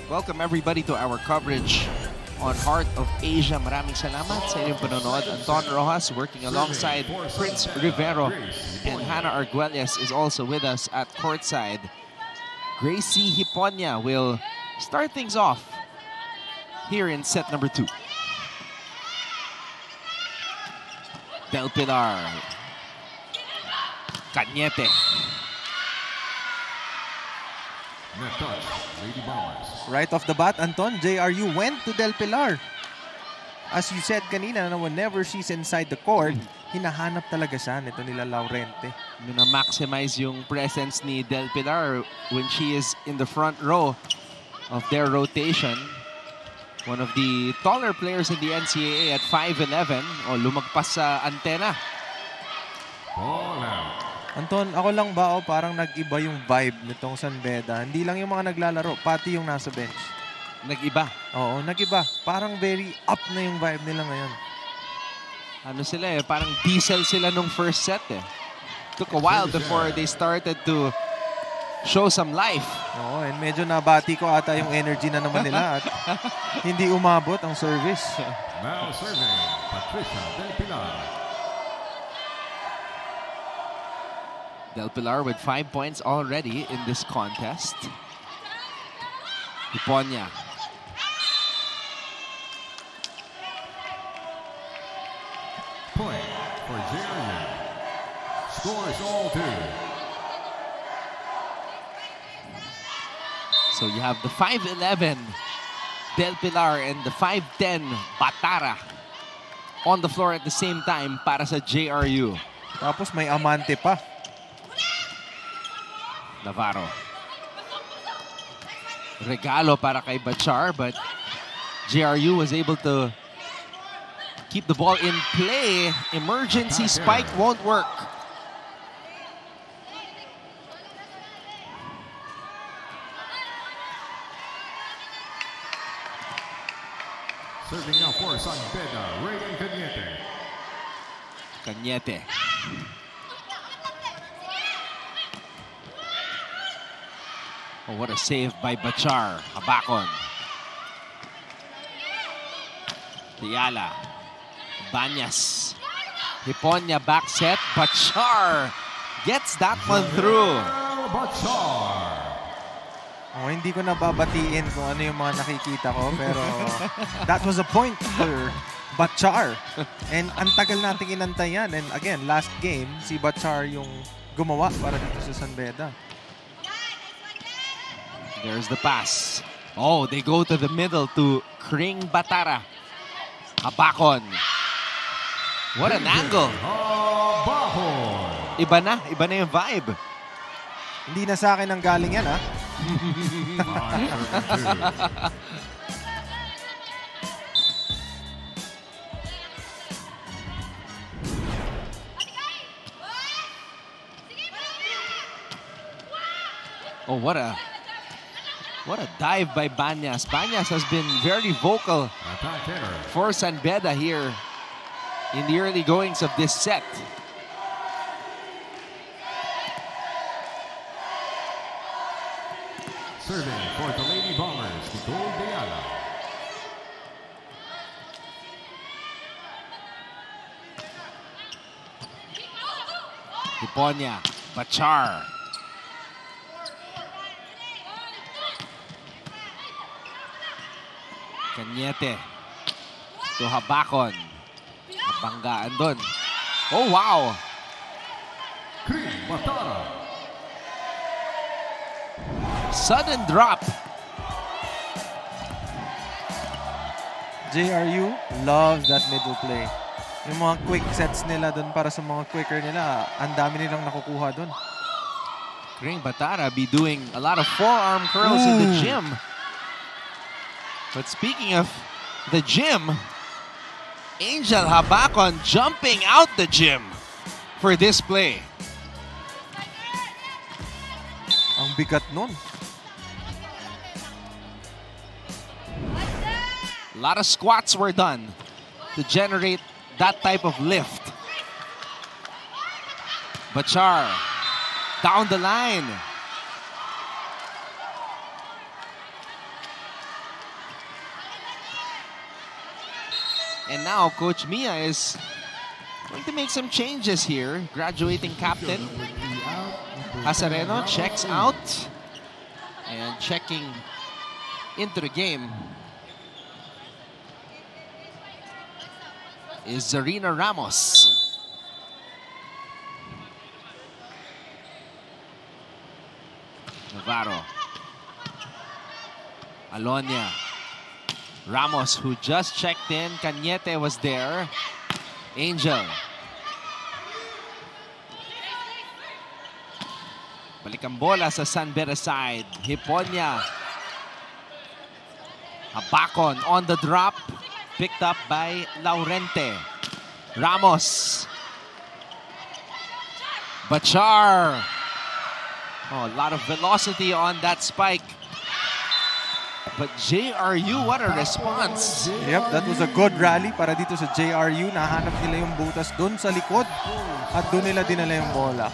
Welcome everybody to our coverage on Heart of Asia. Maraming salamat sa inyong panonood. Anton Rojas working alongside Prince Rivero, and Hannah Arguelles is also with us at courtside. Gracie Hiponya will start things off here in set number 2. Del Pilar. Cañete. Right off the bat, Anton, JRU went to Del Pilar. As you said kanina, whenever she's inside the court, hinahanap talaga siya nito nila Laurente. Maximize yung presence ni Del Pilar when she is in the front row of their rotation. One of the taller players in the NCAA at 5'11". Lumagpas sa antena. Anton, ako lang ba parang nag-iba yung vibe nitong San Beda? Hindi lang yung mga naglalaro, pati yung nasa bench. Nag-iba? Oo, nag-iba. Parang very up na yung vibe nila ngayon. Ano sila parang diesel sila nung first set Took a while before they started to show some life. Oo, and medyo nabati ko ata yung energy na naman nila at hindi umabot ang service. Now serving, Patricia Del Pilar. Del Pilar with 5 points already in this contest. Hiponya. Point for JRU. Scores all 2. So you have the 5'11" Del Pilar and the 5'10" Batara on the floor at the same time para sa JRU. Tapos may Amante pa. Navarro. Regalo para kay Bachar, but JRU was able to keep the ball in play. Emergency spike won't work. Serving now for San Beda, Regan Cañete. Cañete. Oh, what a save by Bachar. Habakon. Tiala. Banyas. Hiponya back set. Bachar gets that one through. Bachar. Oh, hindi ko nababatiin kung ano yung mga nakikita ko, pero that was a point for Bachar. And ang tagal nating inantay yan. And again, last game, si Bachar yung gumawa para dito sa San Beda. There's the pass. Oh, they go to the middle to Kring Batara. Habakon. What an angle. Iba na yung vibe. Hindi na sa akin ang galing yan, ha? Oh, what a dive by Banyas. Banyas has been very vocal for San Beda here in the early goings of this set. Serving for the Lady Bombers, Nicole Deala. Hiponya, Bachar. Cañete to Habakon. Nabanggaan doon. Oh, wow! Kring Batara. Sudden drop. JRU loves that middle play. Yung mga quick sets nila doon para sa mga quicker nila, ang dami nilang nakukuha doon. Kring Batara be doing a lot of forearm curls in the gym. But speaking of the gym, Angel Habakon jumping out the gym for this play. Ang bigat nun. A lot of squats were done to generate that type of lift. Bachar down the line. And now Coach Mia is going to make some changes here. Graduating captain Hasareno checks out. And checking into the game is Zarina Ramos. Navarro. Alonia. Ramos, who just checked in. Cañete was there. Angel. Balik ang bola sa San Beda side. Hiponia. Abacon on the drop. Picked up by Laurente. Ramos. Bachar. Oh, a lot of velocity on that spike. But JRU, what a response. Yep, that was a good rally para dito sa JRU. Nahanap nila yung butas doon sa likod at doon nila dinala yung bola.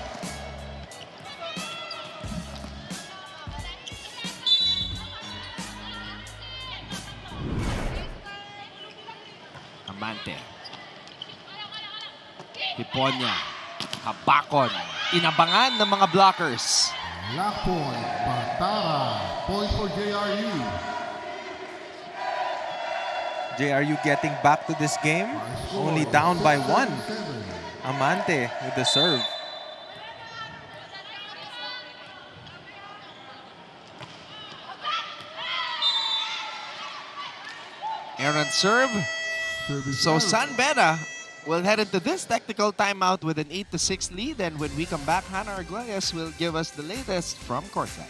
Amante. Hiponia. Habakon. Inabangan ng mga blockers. Black point, Batara. Point for JRU. JRU getting back to this game. Only down by 1. Amante with the serve. Aaron serve. So San Beda will head into this technical timeout with an 8-6 lead. And when we come back, Hannah Arguelles will give us the latest from courtside.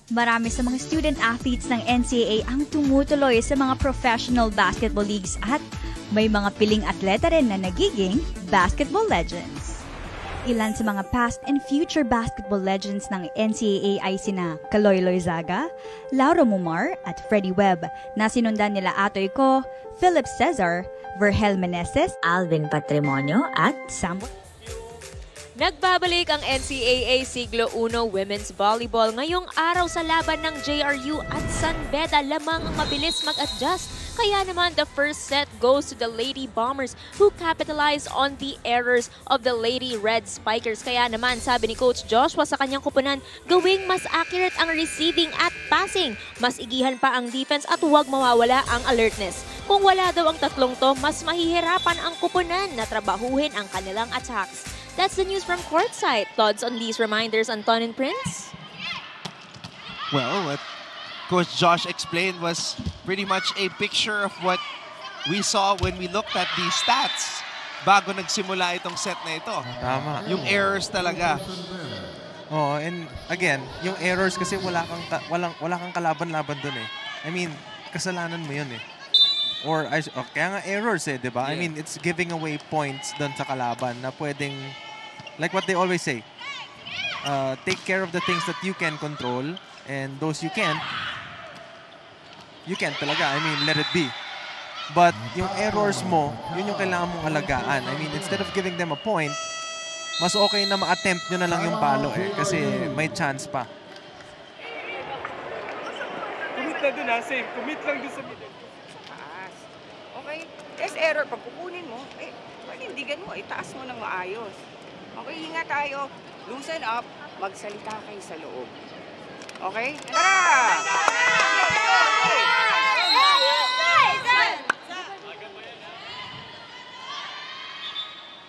Marami sa mga student-athletes ng NCAA ang tumutuloy sa mga professional basketball leagues at may mga piling atleta rin na nagiging basketball legends. Ilan sa mga past and future basketball legends ng NCAA ay sina Kaloy Loizaga, Lauro Mumar at Freddie Webb na sinundan nila Atoy Ko, Philip Cesar, Vergel Meneses, Alvin Patrimonio at Samuel. Nagbabalik ang NCAA Siglo I Women's Volleyball ngayong araw sa laban ng JRU at San Beda. Lamang ang mabilis mag-adjust. Kaya naman the first set goes to the Lady Bombers who capitalized on the errors of the Lady Red Spikers. Kaya naman sabi ni Coach Joshua sa kanyang kupunan, gawing mas accurate ang receiving at passing. Mas igihan pa ang defense at huwag mawawala ang alertness. Kung wala daw ang tatlong to, mas mahihirapan ang kupunan na trabahuhin ang kanilang attacks. That's the news from courtside. Thoughts on these reminders, Anton and Prince? Well, what Coach Josh explained was pretty much a picture of what we saw when we looked at the stats bago nagsimula itong set na ito. Tama. Yung errors talaga. Oh, and again, yung errors kasi wala kang kalaban-laban dun eh. I mean, kasalanan mo yun eh. Or kaya nga errors eh, 'di ba? Yeah. I mean, it's giving away points dun sa kalaban na pwedeng, like what they always say, take care of the things that you can control, and those you can't talaga. I mean, let it be. But yung errors mo, yun yung kailangan mong alagaan. I mean, instead of giving them a point, mas okay na ma-attempt nyo na lang yung palo eh, kasi may chance pa. Commit na dun ha, safe. Commit lang dun sa middle. Okay? Yes, error. Pag kukunin mo, panindigan mo, itaas mo ng maayos. Okay, hinga tayo. Loosen up. Magsalita kayo sa loob. Okay? Tara!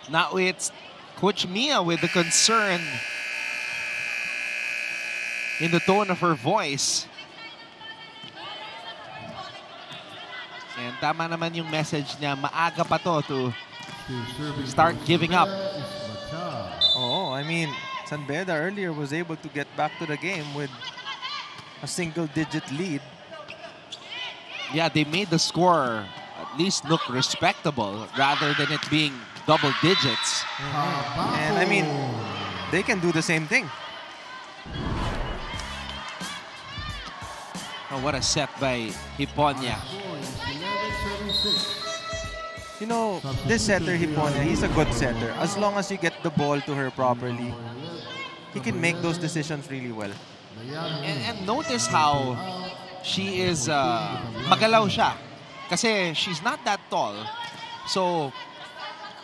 Now it's Coach Mia with the concern in the tone of her voice. And tama naman yung message niya, maaga pa to start giving up. Oh, I mean, San Beda earlier was able to get back to the game with a single-digit lead. Yeah, they made the score at least look respectable rather than it being double digits. And I mean, they can do the same thing. Oh, what a set by Hiponia. You know, this setter, Hiponia, he's a good setter. As long as you get the ball to her properly, he can make those decisions really well. And notice how she is magalaw siya. Kasi she's not that tall. So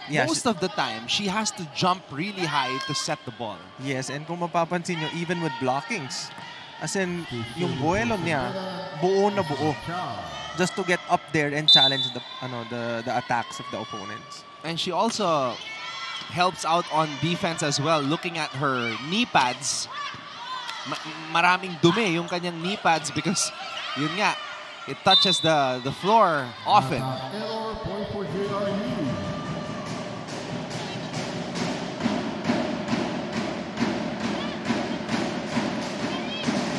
Yeah, most of the time, she has to jump really high to set the ball. Yes, and kung mapapansin nyo, even with blockings, as in, yung buelo niya, buo na buo. Just to get up there and challenge the attacks of the opponents. And she also helps out on defense as well. Looking at her knee pads, maraming dumi yung kanyang knee pads because, yun nga, it touches the floor often.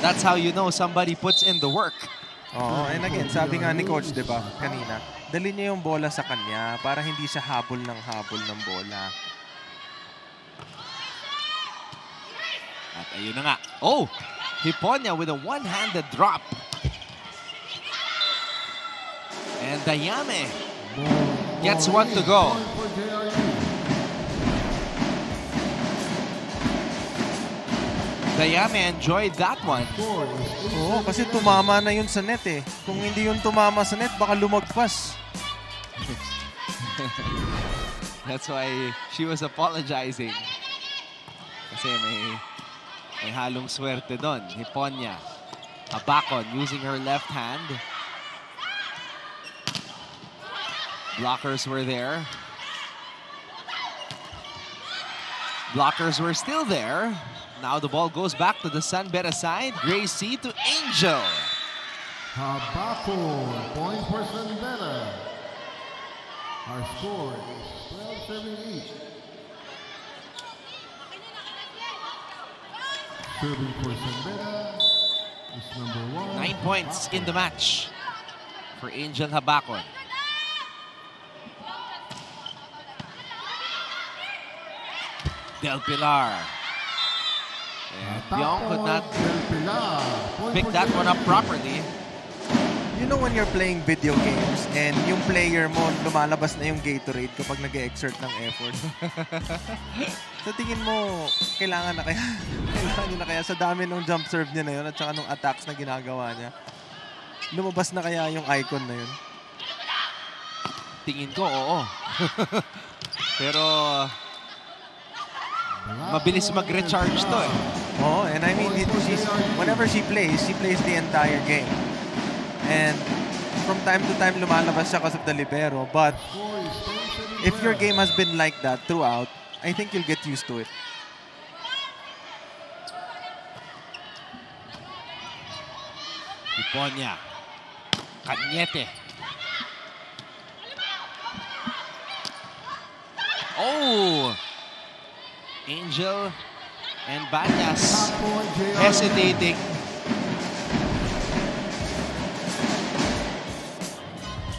That's how you know somebody puts in the work. Oo, and again, sabi nga ni Coach, di ba, kanina, dali niya yung bola sa kanya para hindi siya habol ng bola. At ayun na nga. Oh! Hiponya with a one-handed drop. And Dayame gets one to go. Dayame enjoyed that one. Oo, kasi tumama na yun sa net eh. Kung hindi yun tumama sa net, baka lumagpas. That's why she was apologizing. Kasi may halong swerte doon. Hiponya. Habakon using her left hand. Blockers were there. Blockers were still there. Now the ball goes back to the San Beda side. Gracie to Angel. Habakon, point for San Beda. Our score is 12-7 each. Serving for San Beda is number 1. 9 points in the match for Angel Habakon. Del Pilar. And Byong could not pick that one up properly. You know when you're playing video games and yung player mo lumalabas na yung Gatorade kapag nag-exert ng effort. Sa tingin mo, kailangan na kaya sa dami ng jump serve niya na yun at saka nung attacks na ginagawa niya. Lumabas na kaya yung icon na yun? Tingin ko, oo. Pero mabilis mag-recharge to eh. Oh, and I mean, whenever she plays the entire game. And from time to time, lumalabas siya kasi of the libero. But if your game has been like that throughout, I think you'll get used to it. Hiponya. Cañete. Oh! Angel and Banyas hesitating.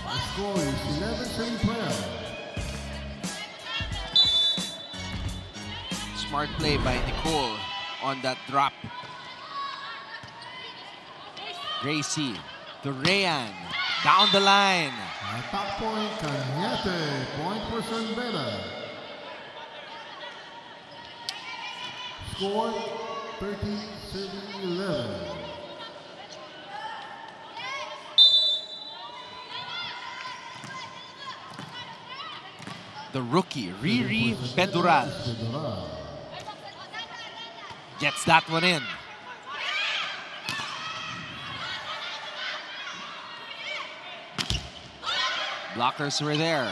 Our score is 11-12. Smart play by Nicole on that drop. Gracie to Rayan. Down the line. Attack point, Cañete, point for San Beda. Score 30-11. The rookie, Riri Pedural, gets that one in. Blockers were there.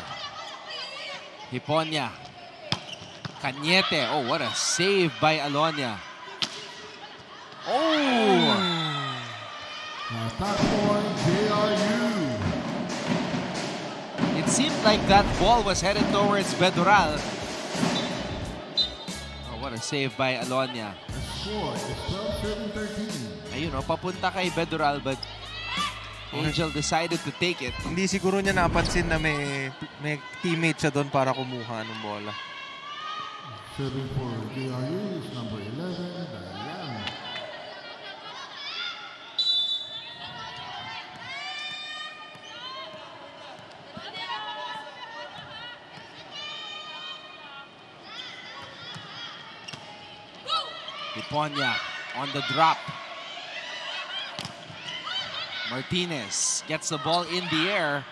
Hiponya. Cañete. Oh, what a save by Alonia. Oh! Attack point, JRU. It seemed like that ball was headed towards Bedural. Oh, what a save by Alonia. The score is 12-13. Ayun, oh, papunta kay Bedural, but Angel decided to take it. Hindi siguro niya napansin na may teammate siya doon para kumuha ng bola. Serving for JRU is number 11, Diane. Hiponya on the drop. Martinez gets the ball in the air.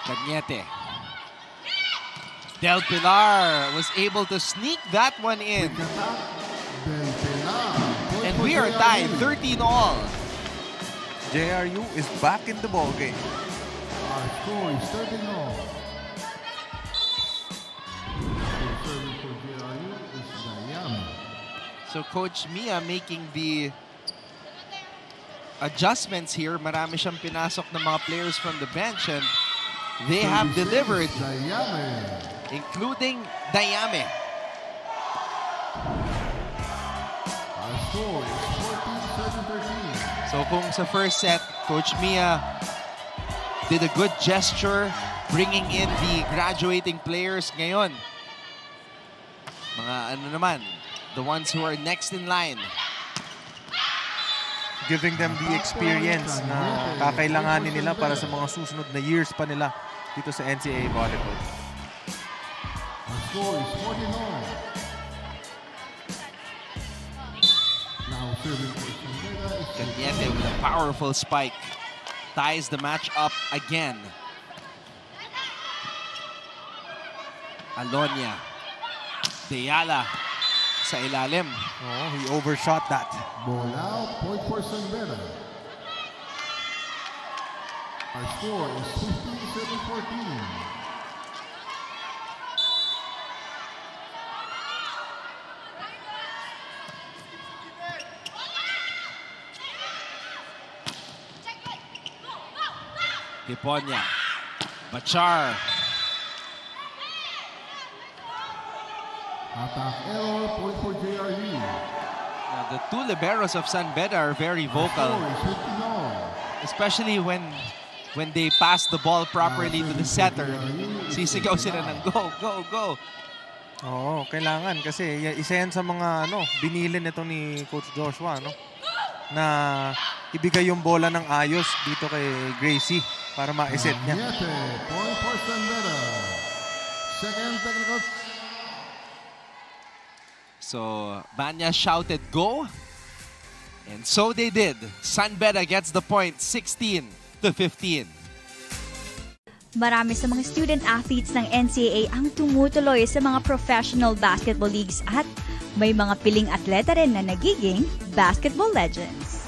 Cañete. Del Pilar was able to sneak that one in. And we are tied 13-all. JRU is back in the ball game. Our score is 13-all. Serving for JRU is Dayame. So Coach Mia making the adjustments here. Marami siyang pinasok ng mga players from the bench and they have delivered, including Dayame. Our score is 14-13. So kung sa first set, Coach Mia did a good gesture bringing in the graduating players. Ngayon, mga ano naman, the ones who are next in line. Giving them the experience na kakailanganin nila para sa mga susunod na years pa nila dito sa NCAA volleyball. Our score is 14-all. Now serving for Sambeda is Cañete with a powerful spike. Ties the match up again. Alonia. Deyala sa ilalim. Oh, he overshot that. ball out. Point for Sambeda. Our score is 15-14. Hiponya. Bachar. Attack error. Point for JRU. Now, the two liberos of San Beda are very vocal, Score is 15-all. especially when they pass the ball properly to the setter. Sisigaw sila ng go, go, go. Oo, kailangan kasi isa yan sa mga binili nito ni Coach Joshua, na ibigay yung bola ng ayos dito kay Gracie para ma-set niya. Cañete. Point for Sambeda. Second technical. So, Banya shouted go. And so they did. San Beda gets the point, 16-15. Marami sa mga student athletes ng NCAA ang tumutuloy sa mga professional basketball leagues at may mga piling atleta rin na nagiging basketball legends.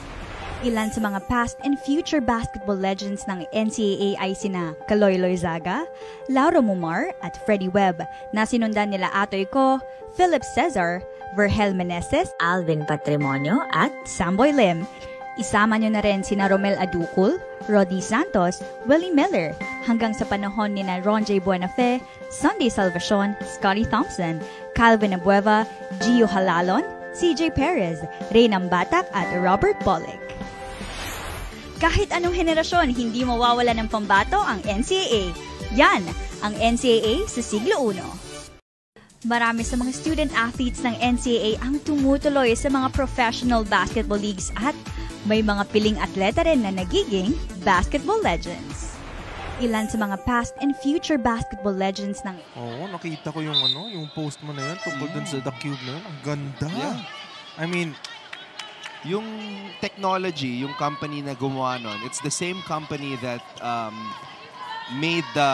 Ilan sa mga past and future basketball legends ng NCAA ay sina Kaloy Loizaga, Laura Mumar at Freddie Webb na sinundan nila Atoy Ko, Philip Cesar, Vergel Meneses, Alvin Patrimonio at Samboy Lim. Isama nyo na rin sina Romel Aducul, Rodi Santos, Willie Miller, hanggang sa panahon ni na Ron J. Buenafe, Sunday Salvacion, Scotty Thompson, Calvin Abueva, Gio Halalon, CJ Perez, Ray Nambatak at Robert Pollock. Kahit anong henerasyon, hindi mawawala ng pambato ang NCAA. Yan ang NCAA sa siglo 1. Marami sa mga student athletes ng NCAA ang tumutuloy sa mga professional basketball leagues at may mga piling atleta rin na nagiging basketball legends. Ilan sa mga past and future basketball legends ng... Oo, nakita ko yung yung post mo na yun tungkol dun sa The Cube na yun. Ang ganda. Yeah. I mean, Yung technology, yung company na gumawa nun, it's the same company that made the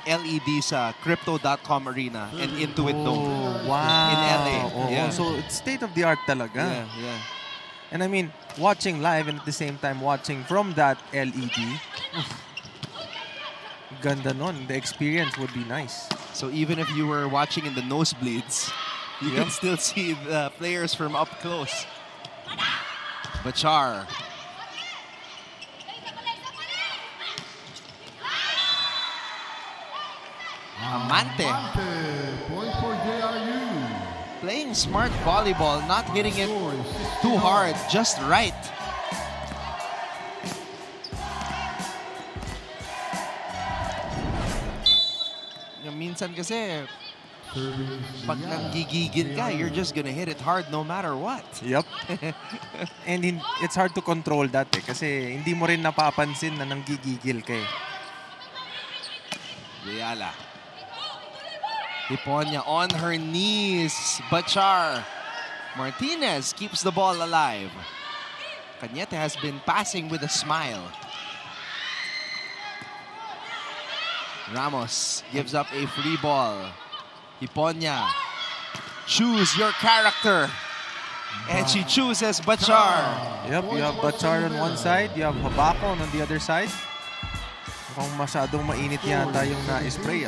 LED sa Crypto.com Arena and Intuit Dome. wow. In LA. Oo, Yeah. so it's state-of-the-art talaga. Yeah, yeah. And I mean, watching live and at the same time watching from that LED, ganda nun. The experience would be nice. So even if you were watching in the nosebleeds, you can still see the players from up close. Bachar. Amante. Point for JRU. Playing smart volleyball, not hitting it too hard, just right. Minsan kasi, pag nanggigigil ka, you're just gonna hit it hard no matter what. Yep. And it's hard to control that kasi hindi mo rin napapansin na nanggigigil ka eh. Deyala. Hiponya on her knees. Bachar. Martinez keeps the ball alive. Cañete has been passing with a smile. Ramos gives up a free ball. Hiponya, choose your character. And she chooses Bachar. Yep, you have Bachar on one side, you have Habakon on the other side. Mukhang masyadong mainit yata yung na-spray.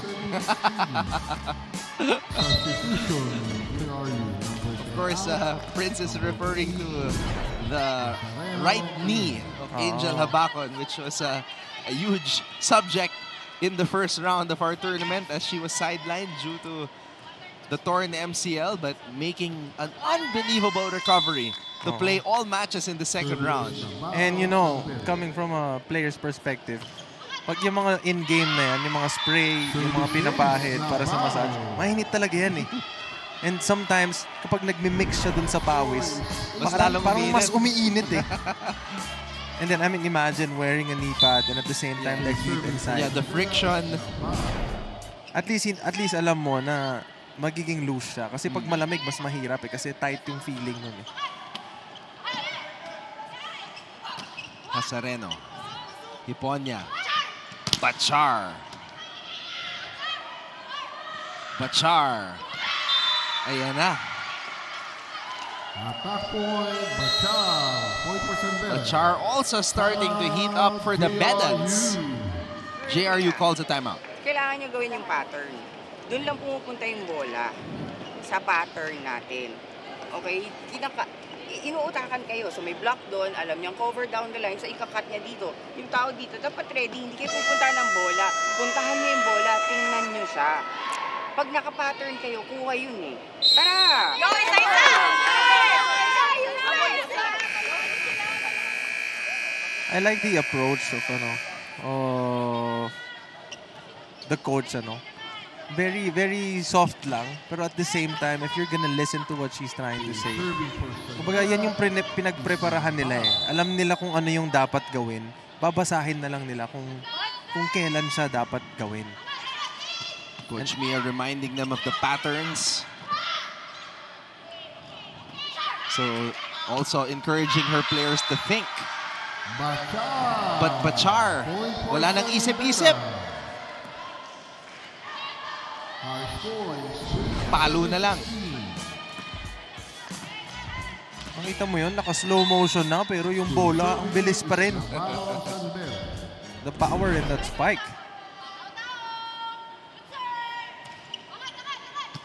Of course, Prince is referring to the right knee of Angel Habakon, which was a huge subject in the first round of our tournament as she was sidelined due to the torn MCL, but making an unbelievable recovery to play all matches in the second round. And you know, coming from a player's perspective, pag yung mga in-game na yan, yung mga spray, yung mga pinapahid para sa massage, mainit talaga yan eh. And sometimes, kapag nagmi-mix siya dun sa pawis, parang mas umiinit eh. And then, I mean, imagine wearing a knee pad and at the same time, the heat inside. Yeah, the friction. At least alam mo na magiging loose siya. Kasi pag malamig, mas mahirap eh. Kasi tight yung feeling nun eh. Hasareno. Hiponya. Bachar. Bachar. Ayan na. Attack point, Bachar. Point for San Beda. Bachar also starting to heat up for the Bedans. JRU calls a timeout. Kailangan nyo gawin yung pattern. Doon lang pumupunta yung bola sa pattern natin. Okay? Inuutakan kayo. So may block doon, alam niyang cover down the line, so ikakat niya dito. Yung tao dito, dapat ready, hindi kayo pupunta ng bola. Puntahan niyo yung bola, tingnan niyo siya. Pag naka-pattern kayo, kuha yun eh. Tara! I like the approach of the coach, Very, very soft lang. Pero at the same time, if you're gonna listen to what she's trying to say, kumbaga yan yung pinagpreparahan nila eh. Alam nila kung ano yung dapat gawin. Babasahin na lang nila kung kailan siya dapat gawin. Coach Mia reminding them of the patterns. So, also encouraging her players to think. But Bachar, wala nang isip-isip. Palo na lang. Makita mo yun, naka-slow motion na, pero yung bola, ang bilis pa rin. The power in that spike.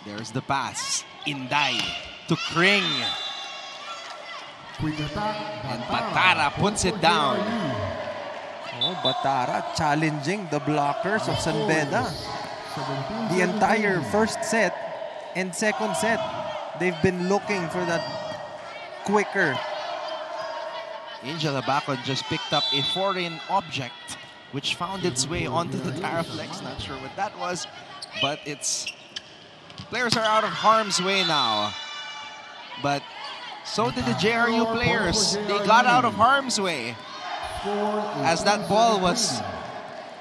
There's the pass. Inday to Kring. And Batara puts it down. Oh, Batara challenging the blockers of San Beda. The entire first set and second set, they've been looking for that quicker. Angel Habakon just picked up a foreign object which found its way onto the Taraflex. Not sure what that was, but it's... Players are out of harm's way now. But so did the JRU players. They got out of harm's way as that ball was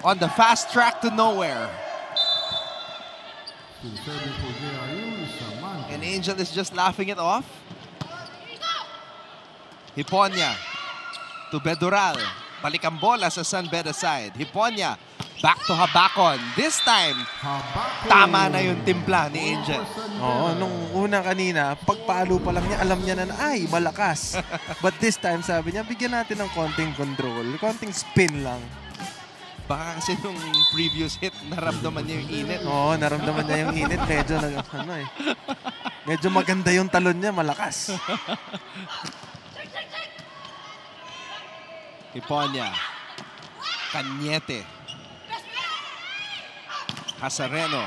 on the fast track to nowhere. And Angel is just laughing it off. Hiponya to Bedural. Balik ang bola sa San Beda side. Hiponya back to Habakon. This time, tama na yung timpla ni Angel. Oo, nung una kanina, pagpalo pa lang niya, alam niya na, ay, malakas. But this time, sabi niya, bigyan natin ng konting control. Konting spin lang. Baka kasi nung previous hit, naramdaman niya yung init. Oo, naramdaman niya yung init. Medyo maganda yung talon niya, malakas. Hiponya. Cañete. Hasareno.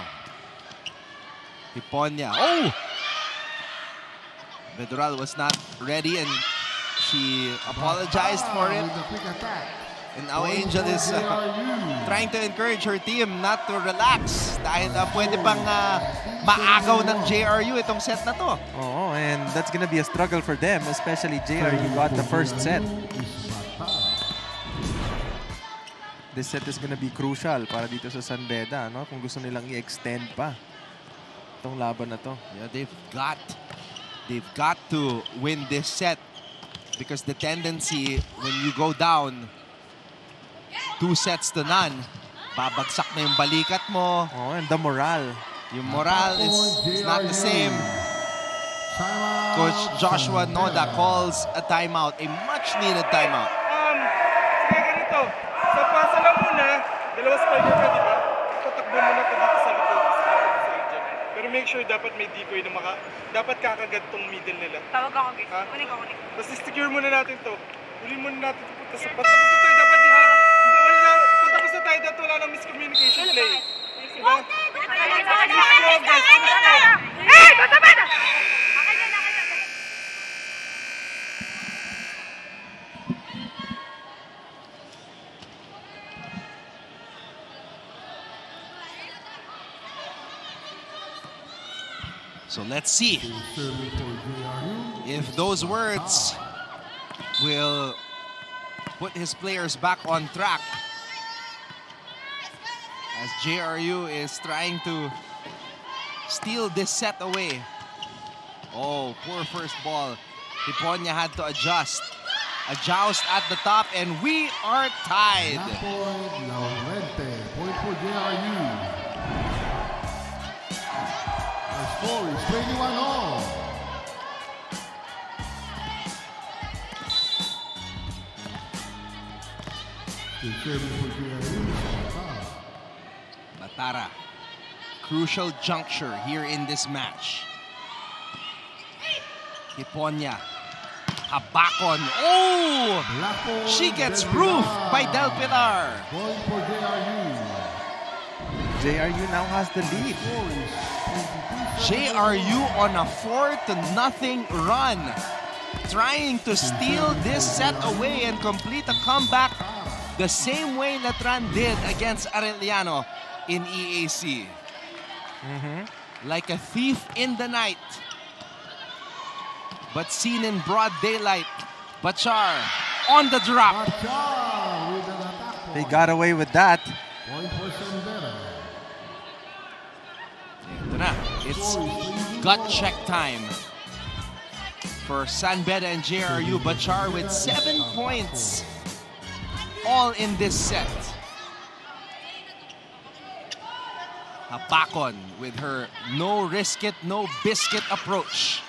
Hiponya. Oh! Bedural was not ready and she apologized for it. And now Angel is trying to encourage her team not to relax dahil pwede pang maagaw ng JRU itong set na to. Oh, and that's gonna be a struggle for them, especially JRU got the first set. This set is gonna be crucial para dito sa San Beda, no? Kung gusto nilang i-extend pa itong laban na to. Yeah, they've got to win this set Because the tendency when you go down 2-0, babagsak na yung balikat mo. Oh, and the morale. Yung morale is not the same. Coach Joshua Noda calls a timeout, a much-needed timeout. Sige, ganito. Sa pasa lang muna, dalawa spider ka, di ba? Tatakbo mo na ito dito sa likod. Pero make sure dapat may decoy na dapat kakagat tong middle nila. Tawag ako, guys. Ha? Kunin ko. Basta secure muna natin to. Uli muna natin ito punta sa pas. Tapos na tayo, dapat din. Tapos na tayo, dapat wala ng miscommunication play. Diba? Hey! Bata! So let's see if those words will put his players back on track as JRU is trying to steal this set away. Oh, poor first ball. Hiponya had to adjust. A joust at the top, and we are tied. Point for JRU. Our score is 21-all. The serving for JRU is Batara. Crucial juncture here in this match. Hiponya. Habakon. Oh! She gets roofed by Del Pilar. Point for JRU. JRU now has the lead. JRU on a 4-0 run. Trying to steal this set away and complete a comeback the same way Letran did against Arellano in EAC. Like a thief in the night. But seen in broad daylight. Bachar on the drop. They got away with that. Point for Sandera. Ito na. It's gut check time for San Beda and JRU. Bachar with 7 points. All in this set. Habakon with her no risk it, no biscuit approach.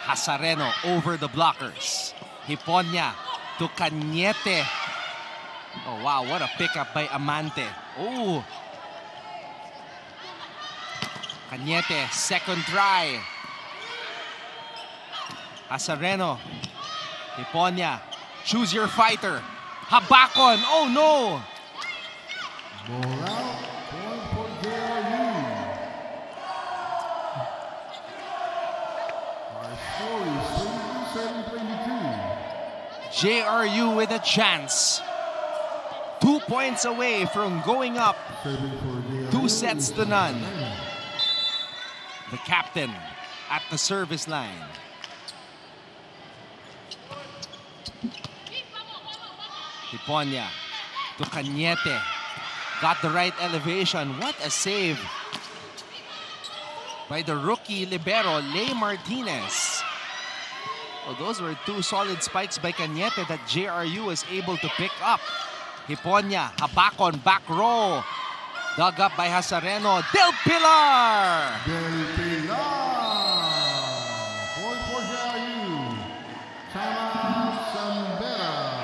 Hasareno over the blockers. Hiponya to Cañete. Oh wow, what a pickup by Amante. Oh. Cañete, second try. Hasareno. Hiponya, choose your fighter. Habakon, oh no. Morale, point for JRU. Our score is 27-22. JRU with a chance. 2 points away from going up Serving for JRU 2-0. The captain at the service line. Hiponya to Cañete. Got the right elevation. What a save by the rookie libero, Ley Martinez. Well, those were 2 solid spikes by Cañete that JRU was able to pick up. Hiponya, Habakon, back row. Dug up by Hasareno. Del Pilar! Del Pilar. Point for JRU. Timeout, Sandera.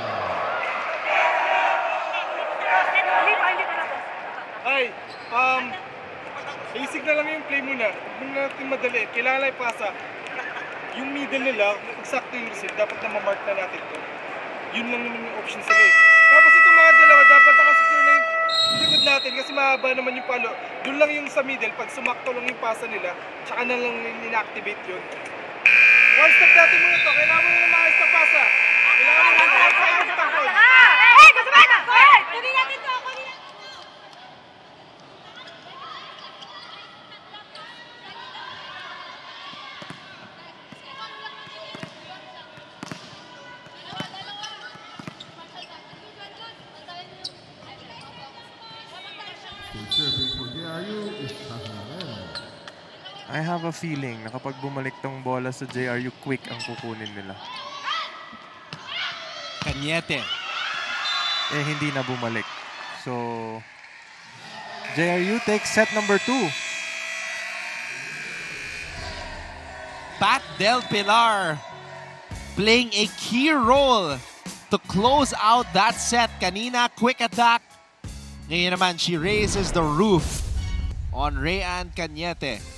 Ay, basic na lang yung play muna. Huwag na natin madali. Kailangan lang pasa. Yung middle nila, exacto yung receive, dapat na ma-mark na natin to. Yun lang naman yung option sa game. Tapos itong mga dalawa, dapat nakasecure na yung likod natin kasi mahaba naman yung palo. Doon lang yung sa middle, pag sumakto lang yung pasa nila, tsaka na lang in-activate yun. One step natin muna to, kailangan mo na maayos na pasa. Kailangan mo na maayos na takot. Hey! Kasama na! Hey! Kunin natin to! The serving for JRU is Hasareno. I have a feeling na kapag bumalik tong bola sa JRU, quick ang kukunin nila. Cañete. Eh, hindi na bumalik. So, JRU takes set number 2. Pat Del Pilar playing a key role to close out that set. Kanina, quick attack. Ngayon naman, she raises the roof on Rayan Cañete.